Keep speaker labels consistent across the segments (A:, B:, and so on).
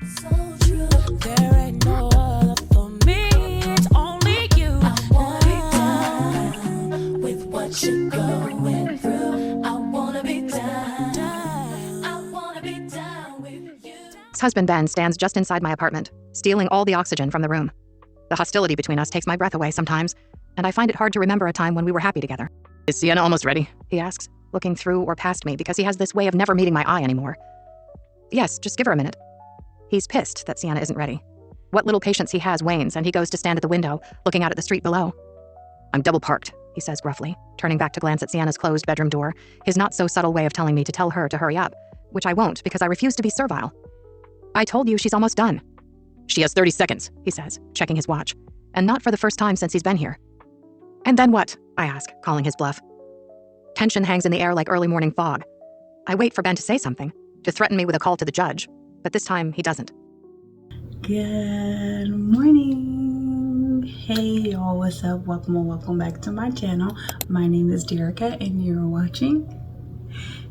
A: So true. There ain't no other for me. It's only you. I wanna be done with what you're going through. I wanna be done. I wanna be done with you.
B: Ex-husband Ben stands just inside my apartment, stealing all the oxygen from the room. The hostility between us takes my breath away sometimes, and I find it hard to remember a time when we were happy together. "Is Sienna almost ready?" he asks, looking through or past me because he has this way of never meeting my eye anymore. "Yes, just give her a minute." He's pissed that Sienna isn't ready. What little patience he has wanes, and he goes to stand at the window, looking out at the street below. "I'm double parked," he says gruffly, turning back to glance at Sienna's closed bedroom door, his not-so-subtle way of telling me to tell her to hurry up, which I won't because I refuse to be servile. "I told you she's almost done." "She has 30 seconds, he says, checking his watch, and not for the first time since he's been here. "And then what?" I ask, calling his bluff. Tension hangs in the air like early morning fog. I wait for Ben to say something, to threaten me with a call to the judge, but this time he doesn't.
C: Good morning. Hey y'all, what's up? Welcome and welcome back to my channel. My name is Derica and you're watching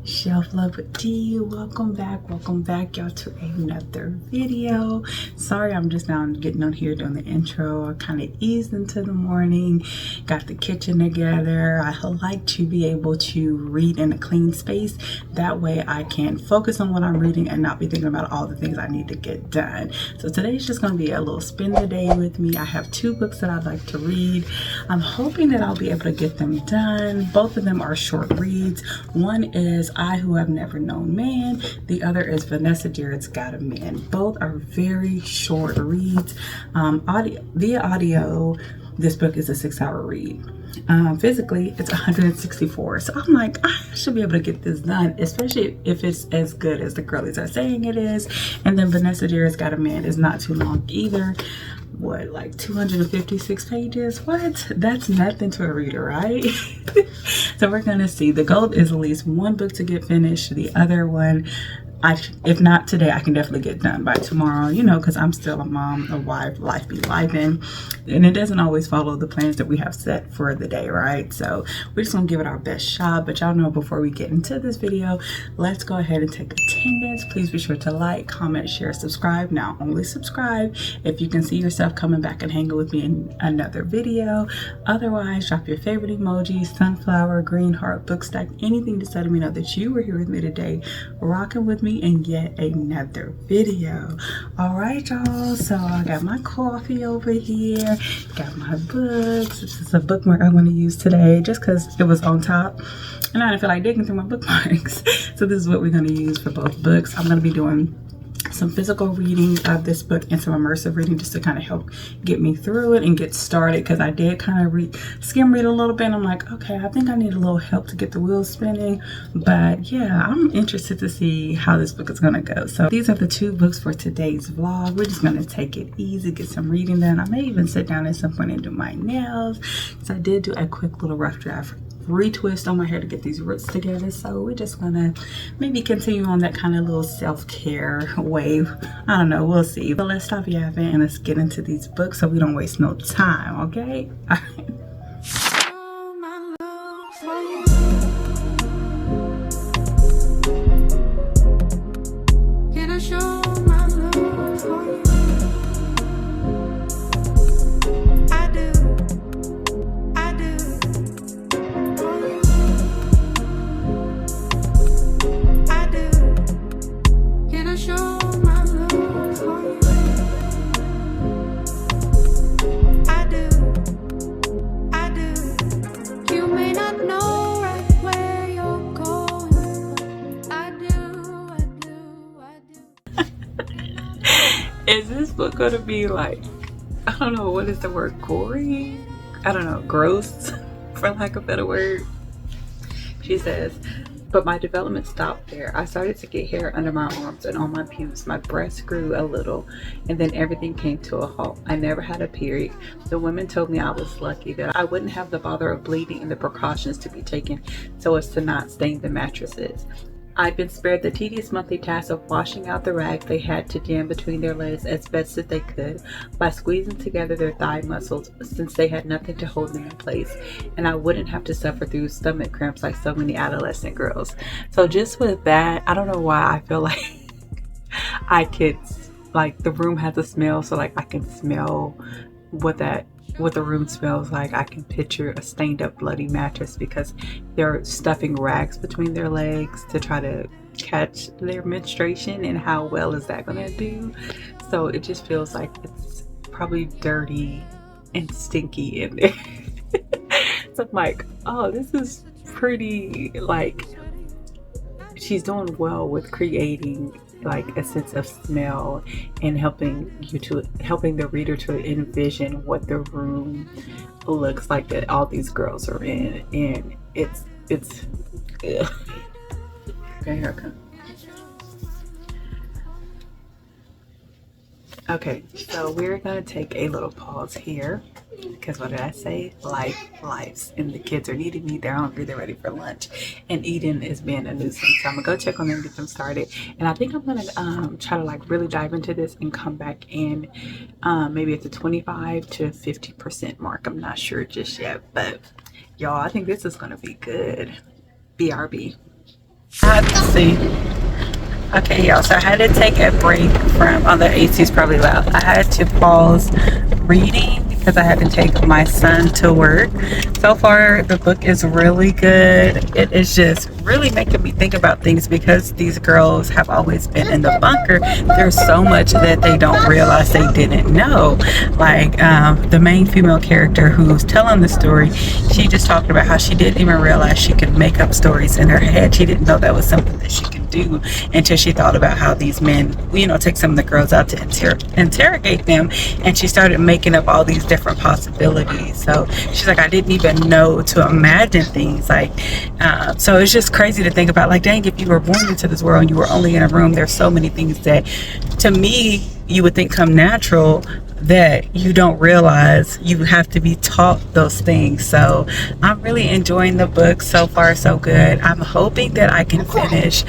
C: Shelf Love with Tea. Welcome back y'all to another video. Sorry, I'm just now getting on here doing the intro. I kind of eased into the morning, got the kitchen together. I like to be able to read in a clean space. That way I can focus on what I'm reading and not be thinking about all the things I need to get done. So today's just going to be a little spend the day with me. I have two books that I'd like to read. I'm hoping that I'll be able to get them done. Both of them are short reads. One is I Who Have Never Known Man. The other is Vanessa Jarrett's Got a Man. Both are very short reads. Via audio, this book is a 6-hour read. Physically, it's 164. So I'm like, I should be able to get this done, especially if it's as good as the girlies are saying it is. And then Vanessa Jarrett's Got a Man is not too long either. What, like 256 pages? What? That's nothing to a reader, right? So we're gonna see. The goal is at least one book to get finished. The other one, if not today, I can definitely get done by tomorrow, you know, because I'm still a mom, a wife, life be lifing, and it doesn't always follow the plans that we have set for the day, right? So we're just gonna give it our best shot. But y'all know, before we get into this video, let's go ahead and take attendance. Please be sure to like, comment, share, subscribe. Now only subscribe if you can see yourself coming back and hanging with me in another video. Otherwise, drop your favorite emoji, sunflower, green heart, book stack, anything to let me know that you were here with me today, rocking with me in yet another video. All right, y'all, so I got my coffee over here, got my books. This is a bookmark I'm going to use today just because it was on top and I didn't feel like digging through my bookmarks. So this is what we're going to use for both books. I'm going to be doing some physical reading of this book and some immersive reading just to kind of help get me through it and get started, because I did kind of skim read a little bit and I'm like, okay, I think I need a little help to get the wheels spinning. But yeah, I'm interested to see how this book is gonna go. So these are the two books for today's vlog. We're just gonna take it easy, get some reading done. I may even sit down at some point and do my nails, because I did do a quick little rough draft retwist on my hair to get these roots together. So we're just gonna maybe continue on that kind of little self-care wave. I don't know, we'll see. But let's stop yapping and let's get into these books so we don't waste no time, okay? All right. Is this book going to be like, I don't know, what is the word, gory? I don't know, gross, for lack of a better word. She says, but my development stopped there. I started to get hair under my arms and on my pubes. My breasts grew a little, and then everything came to a halt. I never had a period. The women told me I was lucky that I wouldn't have the bother of bleeding and the precautions to be taken so as to not stain the mattresses. I'd been spared the tedious monthly task of washing out the rags they had to jam between their legs as best as they could by squeezing together their thigh muscles, since they had nothing to hold them in place, and I wouldn't have to suffer through stomach cramps like so many adolescent girls. So just with that, I don't know why I feel like I could like the room has a smell, so like I can smell what the room smells like. I can picture a stained up bloody mattress because they're stuffing rags between their legs to try to catch their menstruation, and how well is that gonna do? So it just feels like it's probably dirty and stinky in there. So I'm like, oh, this is pretty, like, she's doing well with creating like a sense of smell and helping the reader to envision what the room looks like that all these girls are in. And it's ugh. Okay, here I come. Okay, so we're gonna take a little pause here because what did I say? Lives, and the kids are needing me. They're hungry. They're ready for lunch, and Eden is being a nuisance. So I'm gonna go check on them, get them started, and I think I'm gonna try to like really dive into this and come back in maybe at the 25 to 50% mark. I'm not sure just yet, but y'all, I think this is gonna be good. BRB. I have to see. Okay, y'all, so I had to take a break from, oh, the AC is probably loud. I had to pause reading because I had to take my son to work. So far, the book is really good. It is just really making me think about things because these girls have always been in the bunker. There's so much that they don't realize they didn't know. Like the main female character who's telling the story, she just talked about how she didn't even realize she could make up stories in her head. She didn't know that was something that she could do until she thought about how these men, you know, take some of the girls out to interrogate them, and she started making up all these different possibilities. So she's like, I didn't even know to imagine things like so it's just crazy to think about, like, dang, if you were born into this world and you were only in a room, there's so many things that to me you would think come natural that you don't realize you have to be taught those things. So I'm really enjoying the book. So far so good. I'm hoping that I can finish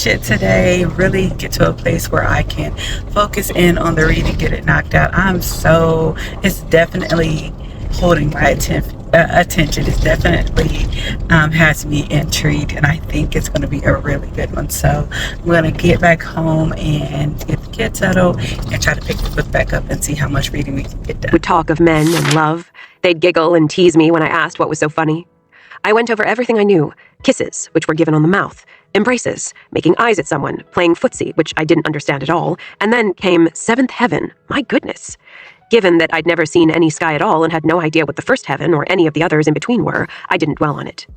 C: it today, really get to a place where I can focus in on the reading, get it knocked out. It's definitely holding my attention. It definitely has me intrigued, and I think it's going to be a really good one. So I'm going to get back home and get the kids settled and try to pick the book back up and see how much reading we can get done.
D: Would talk of men and love. They'd giggle and tease me when I asked what was so funny. I went over everything I knew. Kisses, which were given on the mouth. Embraces, making eyes at someone, playing footsie, which I didn't understand at all. And then came seventh heaven. My goodness. Given that I'd never seen any sky at all and had no idea what the first heaven or any of the others in between were, I didn't dwell on it.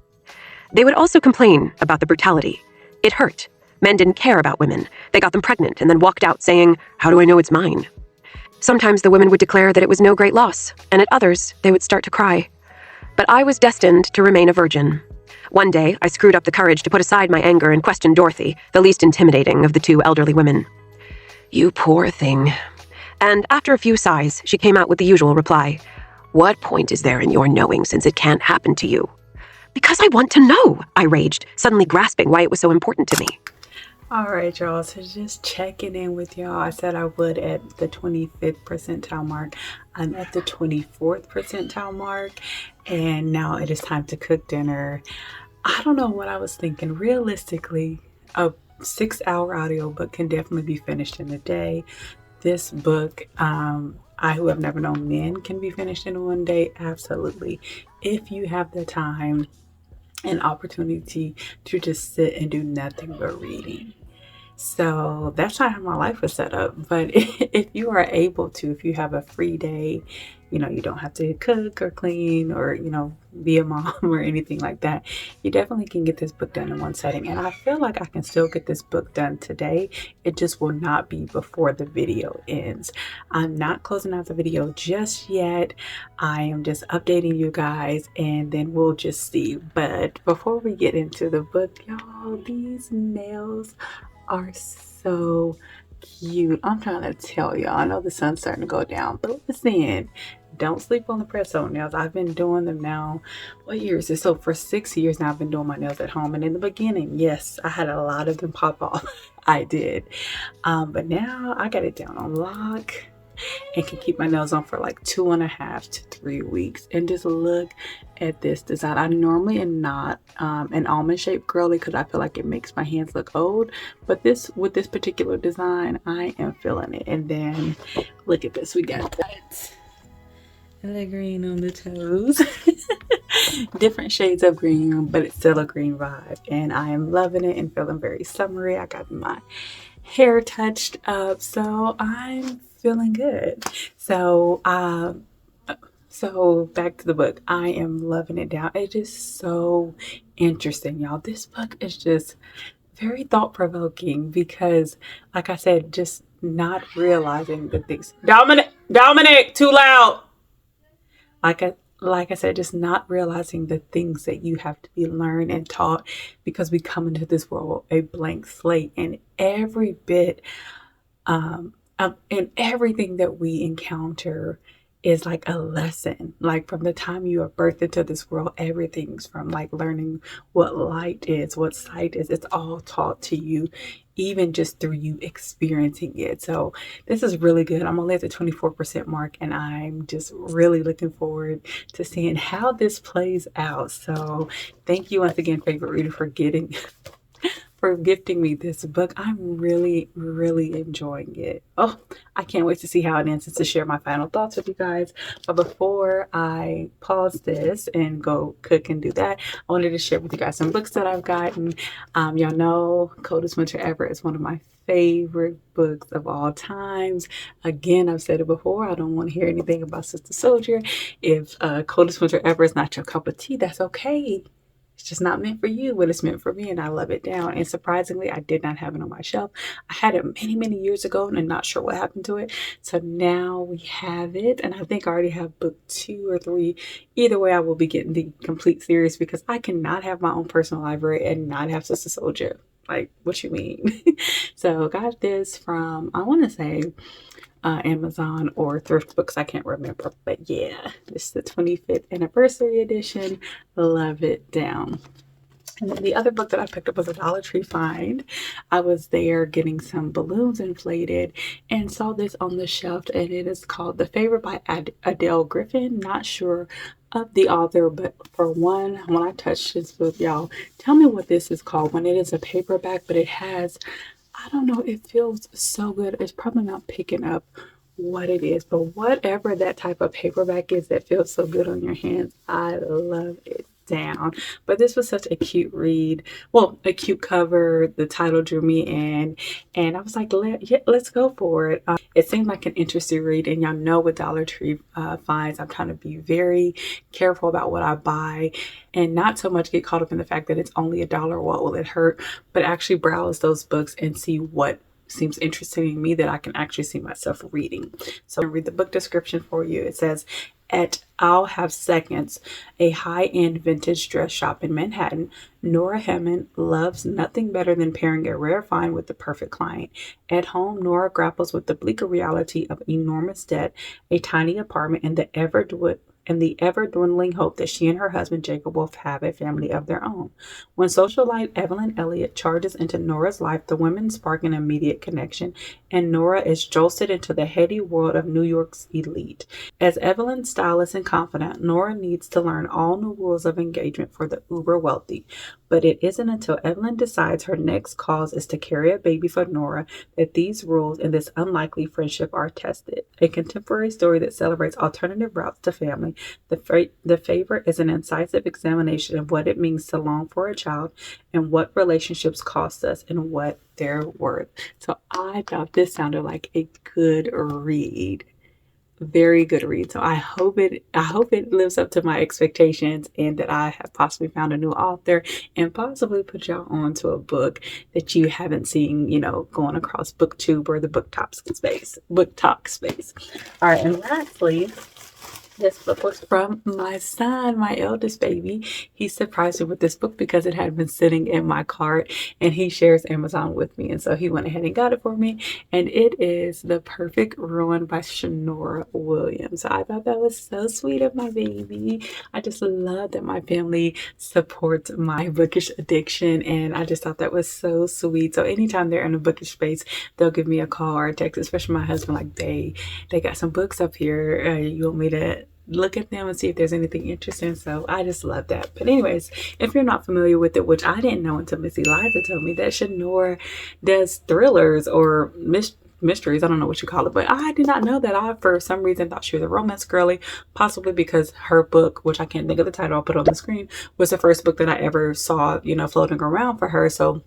D: They would also complain about the brutality. It hurt. Men didn't care about women. They got them pregnant and then walked out saying, "How do I know it's mine?" Sometimes the women would declare that it was no great loss, and at others, they would start to cry. But I was destined to remain a virgin. One day, I screwed up the courage to put aside my anger and question Dorothy, the least intimidating of the two elderly women. "You poor thing." And after a few sighs, she came out with the usual reply. "What point is there in your knowing since it can't happen to you?" "Because I want to know," I raged, suddenly grasping why it was so important to me.
C: All right, y'all, so just checking in with y'all. I said I would at the 25th percentile mark. I'm at the 24th percentile mark, and now it is time to cook dinner. I don't know what I was thinking. Realistically, a 6-hour audiobook can definitely be finished in a day. This book, I Who Have Never Known Men, can be finished in one day. Absolutely. If you have the time and opportunity to just sit and do nothing but reading. So that's not how my life was set up. But if you are able to, if you have a free day, you know, you don't have to cook or clean or, you know, be a mom or anything like that, you definitely can get this book done in one setting. And I feel like I can still get this book done today. It just will not be before the video ends. I'm not closing out the video just yet. I am just updating you guys, and then we'll just see. But before we get into the book, y'all, these nails are so cute. I'm trying to tell y'all. I know the sun's starting to go down, but listen, don't sleep on the press-on nails. I've been doing them now. What year is this? So for 6 years now, I've been doing my nails at home. And in the beginning, yes, I had a lot of them pop off. I did. But now I got it down on lock. and can keep my nails on for like 2.5 to 3 weeks. And just look at this design. I normally am not an almond shaped girly because I feel like it makes my hands look old, but with this particular design, I am feeling it. And then look at this, we got that the green on the toes. Different shades of green, but it's still a green vibe, and I am loving it and feeling very summery. I got my hair touched up, so I'm feeling good. So back to the book. I am loving it down. It is so interesting, y'all. This book is just very thought-provoking because, like I said, just not realizing the things. Dominic, too loud. Like I said, just not realizing the things that you have to be learned and taught, because we come into this world a blank slate, and every bit and everything that we encounter is like a lesson. Like from the time you are birthed into this world, everything's from like learning what light is, what sight is. It's all taught to you, even just through you experiencing it. So this is really good. I'm only at the 24% mark, and I'm just really looking forward to seeing how this plays out. So thank you once again, favorite reader, for gifting me this book. I'm really, really enjoying it. Oh, I can't wait to see how it ends and to share my final thoughts with you guys. But before I pause this and go cook and do that, I wanted to share with you guys some books that I've gotten. Y'all know Coldest Winter Ever is one of my favorite books of all times. Again, I've said it before, I don't want to hear anything about Sister Soldier. If Coldest Winter Ever is not your cup of tea, that's okay. It's just not meant for you, but it's meant for me, and I love it down. And surprisingly, I did not have it on my shelf. I had it many, many years ago, and I'm not sure what happened to it. So now we have it, and I think I already have book 2 or 3. Either way, I will be getting the complete series, because I cannot have my own personal library and not have Sister Soldier. Like, what you mean? So got this from, I want to say, Amazon or thrift books. I can't remember, but yeah, this is the 25th anniversary edition. Love it down. And then the other book that I picked up was a Dollar Tree find. I was there getting some balloons inflated and saw this on the shelf, and it is called The Favorite by Adele Griffin. Not sure of the author, but for one, when I touched this book, y'all, tell me what this is called. When it is a paperback, but it has, I don't know, it feels so good. It's probably not picking up what it is, but whatever that type of paperback is that feels so good on your hands, I love it down. But this was such a cute read. Well, a cute cover. The title drew me in, and I was like, let's go for it. It seemed like an interesting read, and y'all know with Dollar Tree finds, I'm trying to be very careful about what I buy and not so much get caught up in the fact that it's only $1. What will it hurt? But actually browse those books and see what seems interesting to me that I can actually see myself reading. So I'll read the book description for you. It says, at I'll Have Seconds, a high-end vintage dress shop in Manhattan, Nora Hemmon loves nothing better than pairing a rare find with the perfect client. At home, Nora grapples with the bleaker reality of enormous debt, a tiny apartment, and the ever-dwindling hope that she and her husband Jacob will have a family of their own. When socialite Evelyn Elliott charges into Nora's life, the women spark an immediate connection, and Nora is jolted into the heady world of New York's elite. As Evelyn's stylist and confidant, Nora needs to learn all new rules of engagement for the uber wealthy. But it isn't until Evelyn decides her next cause is to carry a baby for Nora that these rules and this unlikely friendship are tested. A contemporary story that celebrates alternative routes to family, The Favorite is an incisive examination of what it means to long for a child and what relationships cost us and what they're worth. So I thought this sounded like a good read. Very good read. So I hope it lives up to my expectations, and that I have possibly found a new author and possibly put y'all on to a book that you haven't seen, going across BookTube or the BookTok space. All right, and lastly, This book was from my son, my eldest baby. He surprised me with this book because it had been sitting in my cart, and he shares Amazon with me. And so he went ahead and got it for me. And it is The Perfect Ruin by Shanora Williams. So I thought that was so sweet of my baby. I just love that my family supports my bookish addiction. And I just thought that was so sweet. So anytime they're in a bookish space, they'll give me a call or a text, especially my husband, like, they got some books up here. You want me to look at them and see if there's anything interesting? So I just love that. But anyways, if you're not familiar with it, which I didn't know until Miss Eliza told me, that Shanora does thrillers or mysteries. I don't know what you call it, but I did not know that. I, for some reason, thought she was a romance girly, possibly because her book, which I can't think of the title, I'll put on the screen, was the first book that I ever saw, floating around for her. So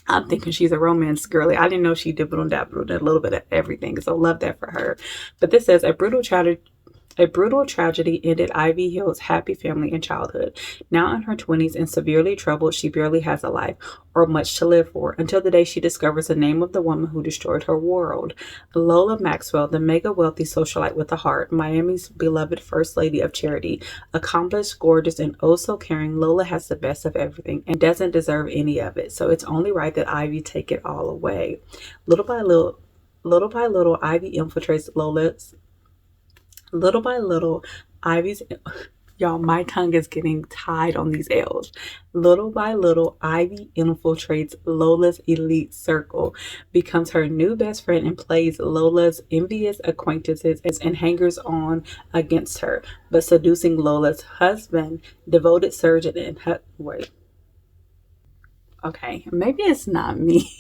C: I'm thinking she's a romance girly. I didn't know she dibbled and dabbled a little bit of everything. So love that for her. But this says, a brutal tragedy ended Ivy Hill's happy family and childhood. Now in her 20s and severely troubled, she barely has a life or much to live for until the day she discovers the name of the woman who destroyed her world. Lola Maxwell, the mega wealthy socialite with a heart, Miami's beloved first lady of charity, accomplished, gorgeous, and oh so caring, Lola has the best of everything and doesn't deserve any of it. So it's only right that Ivy take it all away. Little by little, Ivy infiltrates Little by little, Ivy's, y'all, my tongue is getting tied on these L's. Little by little, Ivy infiltrates Lola's elite circle, becomes her new best friend, and plays Lola's envious acquaintances and hangers on against her. But seducing Lola's husband, devoted surgeon, and wait. Okay, maybe it's not me.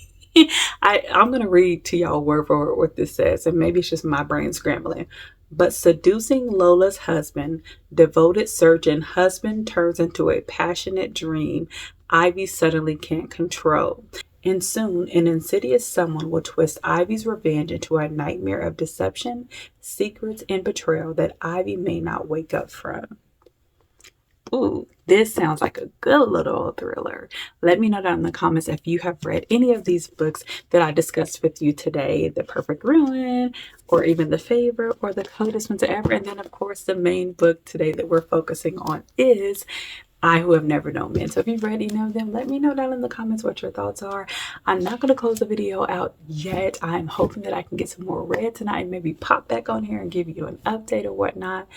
C: I'm going to read to y'all word for word what this says, and maybe it's just my brain scrambling. But seducing Lola's husband, devoted surgeon, husband turns into a passionate dream Ivy suddenly can't control. And soon, an insidious someone will twist Ivy's revenge into a nightmare of deception, secrets, and betrayal that Ivy may not wake up from. Ooh, this sounds like a good little thriller. Let me know down in the comments if you have read any of these books that I discussed with you today. The Perfect Ruin, or even The Favorite, or The Coldest Winter Ever. And then, of course, the main book today that we're focusing on is I Who Have Never Known Men. So if you've read any of them, let me know down in the comments what your thoughts are. I'm not going to close the video out yet. I'm hoping that I can get some more read tonight and maybe pop back on here and give you an update or whatnot.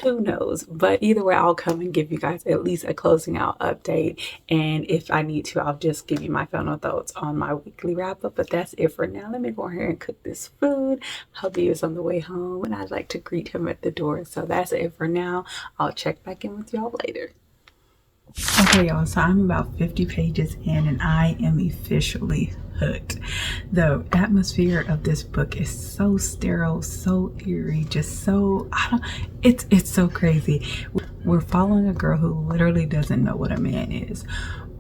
C: Who knows? But either way, I'll come and give you guys at least a closing out update. And if I need to, I'll just give you my final thoughts on my weekly wrap up. But that's it for now. Let me go here and cook this food. Hubby is on the way home and I'd like to greet him at the door. So that's it for now. I'll check back in with y'all later. Okay, y'all, so I'm about 50 pages in and I am officially hooked. The atmosphere of this book is so sterile, so eerie, just so, it's so crazy. We're following a girl who literally doesn't know what a man is,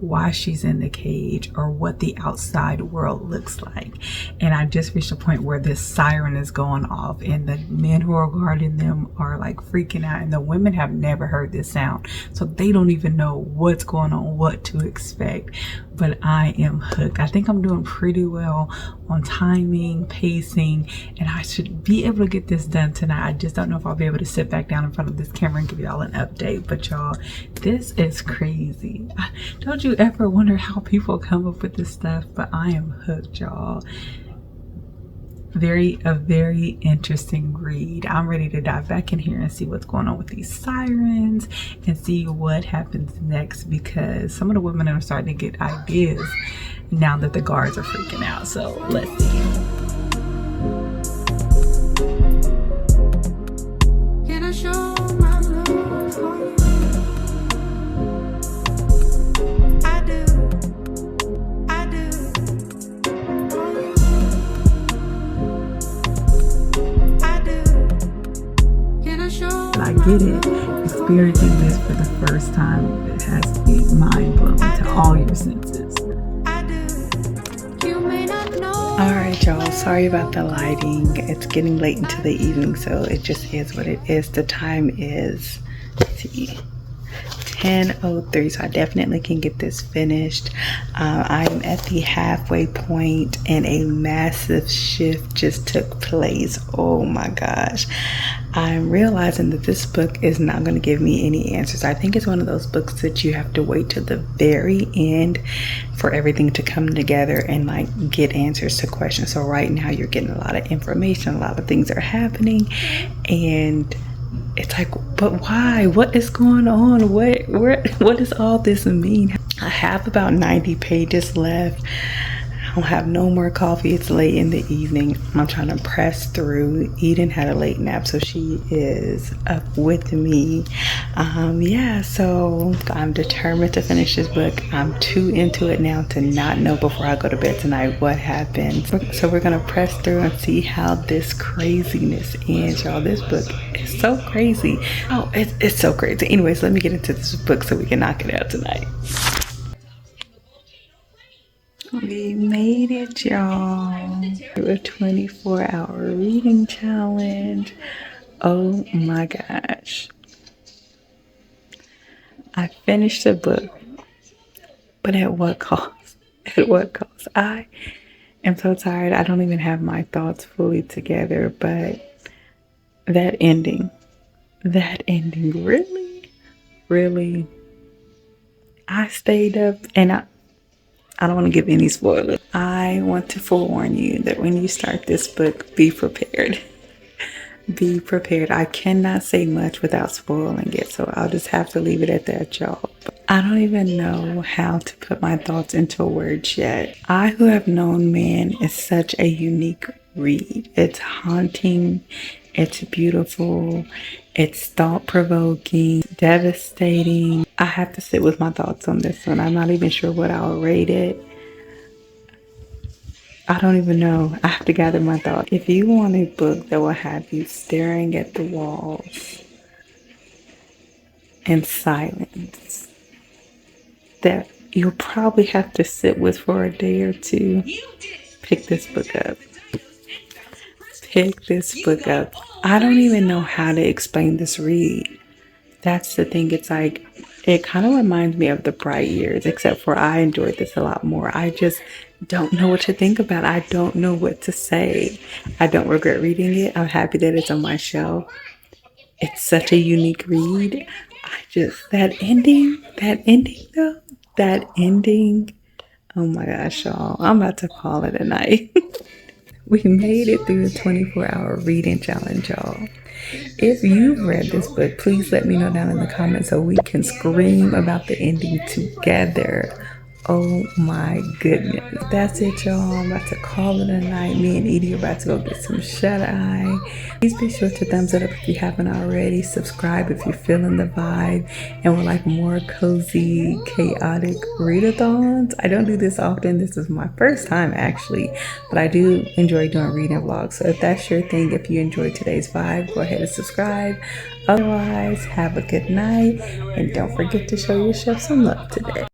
C: why she's in the cage, or what the outside world looks like. And I just reached a point where this siren is going off and the men who are guarding them are like freaking out, and the women have never heard this sound, so they don't even know what's going on, what to expect. But I am hooked. I think I'm doing pretty well on timing, pacing, and I should be able to get this done tonight. I just don't know if I'll be able to sit back down in front of this camera and give y'all an update. But y'all, this is crazy. Don't you ever wonder how people come up with this stuff? But I am hooked, y'all. A very interesting read. I'm ready to dive back in here and see what's going on with these sirens and see what happens next, because some of the women are starting to get ideas now that the guards are freaking out. So let's see.
A: Can I show my love for you? I do.
C: I get it. Experiencing this for the first time, it has to be mind-blowing to all your senses. Alright, y'all, sorry about the lighting. It's getting late into the evening, so it just is what it is. The time is, let's see, 10:03, so I definitely can get this finished. I'm at the halfway point and a massive shift just took place. Oh my gosh. I'm realizing that this book is not going to give me any answers. I think it's one of those books that you have to wait to the very end for everything to come together and like get answers to questions. So right now you're getting a lot of information, a lot of things are happening, and it's like, but why? What is going on? What does all this mean? I have about 90 pages left. I don't have no more coffee. It's late in the evening. I'm trying to press through. Eden had a late nap, so she is up with me. Yeah, so I'm determined to finish this book. I'm too into it now to not know before I go to bed tonight what happened. So we're gonna press through and see how this craziness ends, y'all. This book is so crazy. Oh, it's so crazy. Anyways, let me get into this book so we can knock it out tonight. We made it, y'all, to a 24-hour reading challenge. Oh my gosh. I finished the book, but at what cost? At what cost? I am so tired. I don't even have my thoughts fully together, but that ending really, I stayed up, and I don't want to give any spoilers. I want to forewarn you that when you start this book, be prepared. Be prepared. I cannot say much without spoiling it, so I'll just have to leave it at that, y'all. I don't even know how to put my thoughts into words yet. I Who Have Known Man is such a unique read. It's haunting. It's beautiful. It's thought-provoking, devastating. I have to sit with my thoughts on this one. I'm not even sure what I'll rate it. I don't even know. I have to gather my thoughts. If you want a book that will have you staring at the walls in silence, that you'll probably have to sit with for a day or two, pick this book up. Pick this book up. I don't even know how to explain this read. That's the thing. It's like, it kind of reminds me of The Bright Years, except for I enjoyed this a lot more. I just don't know what to think about. I don't know what to say. I don't regret reading it. I'm happy that it's on my shelf. It's such a unique read. That ending though, oh my gosh, y'all. I'm about to call it a night. We made it through the 24-hour reading challenge, y'all. If you've read this book, please let me know down in the comments so we can scream about the ending together. Oh my goodness. That's it, y'all. I'm about to call it a night. Me and Edie are about to go get some shut-eye. Please be sure to thumbs it up if you haven't already. Subscribe if you're feeling the vibe and would like more cozy, chaotic readathons. I don't do this often. This is my first time, actually. But I do enjoy doing reading vlogs. So if that's your thing, if you enjoyed today's vibe, go ahead and subscribe. Otherwise, have a good night. And don't forget to show yourself some love today.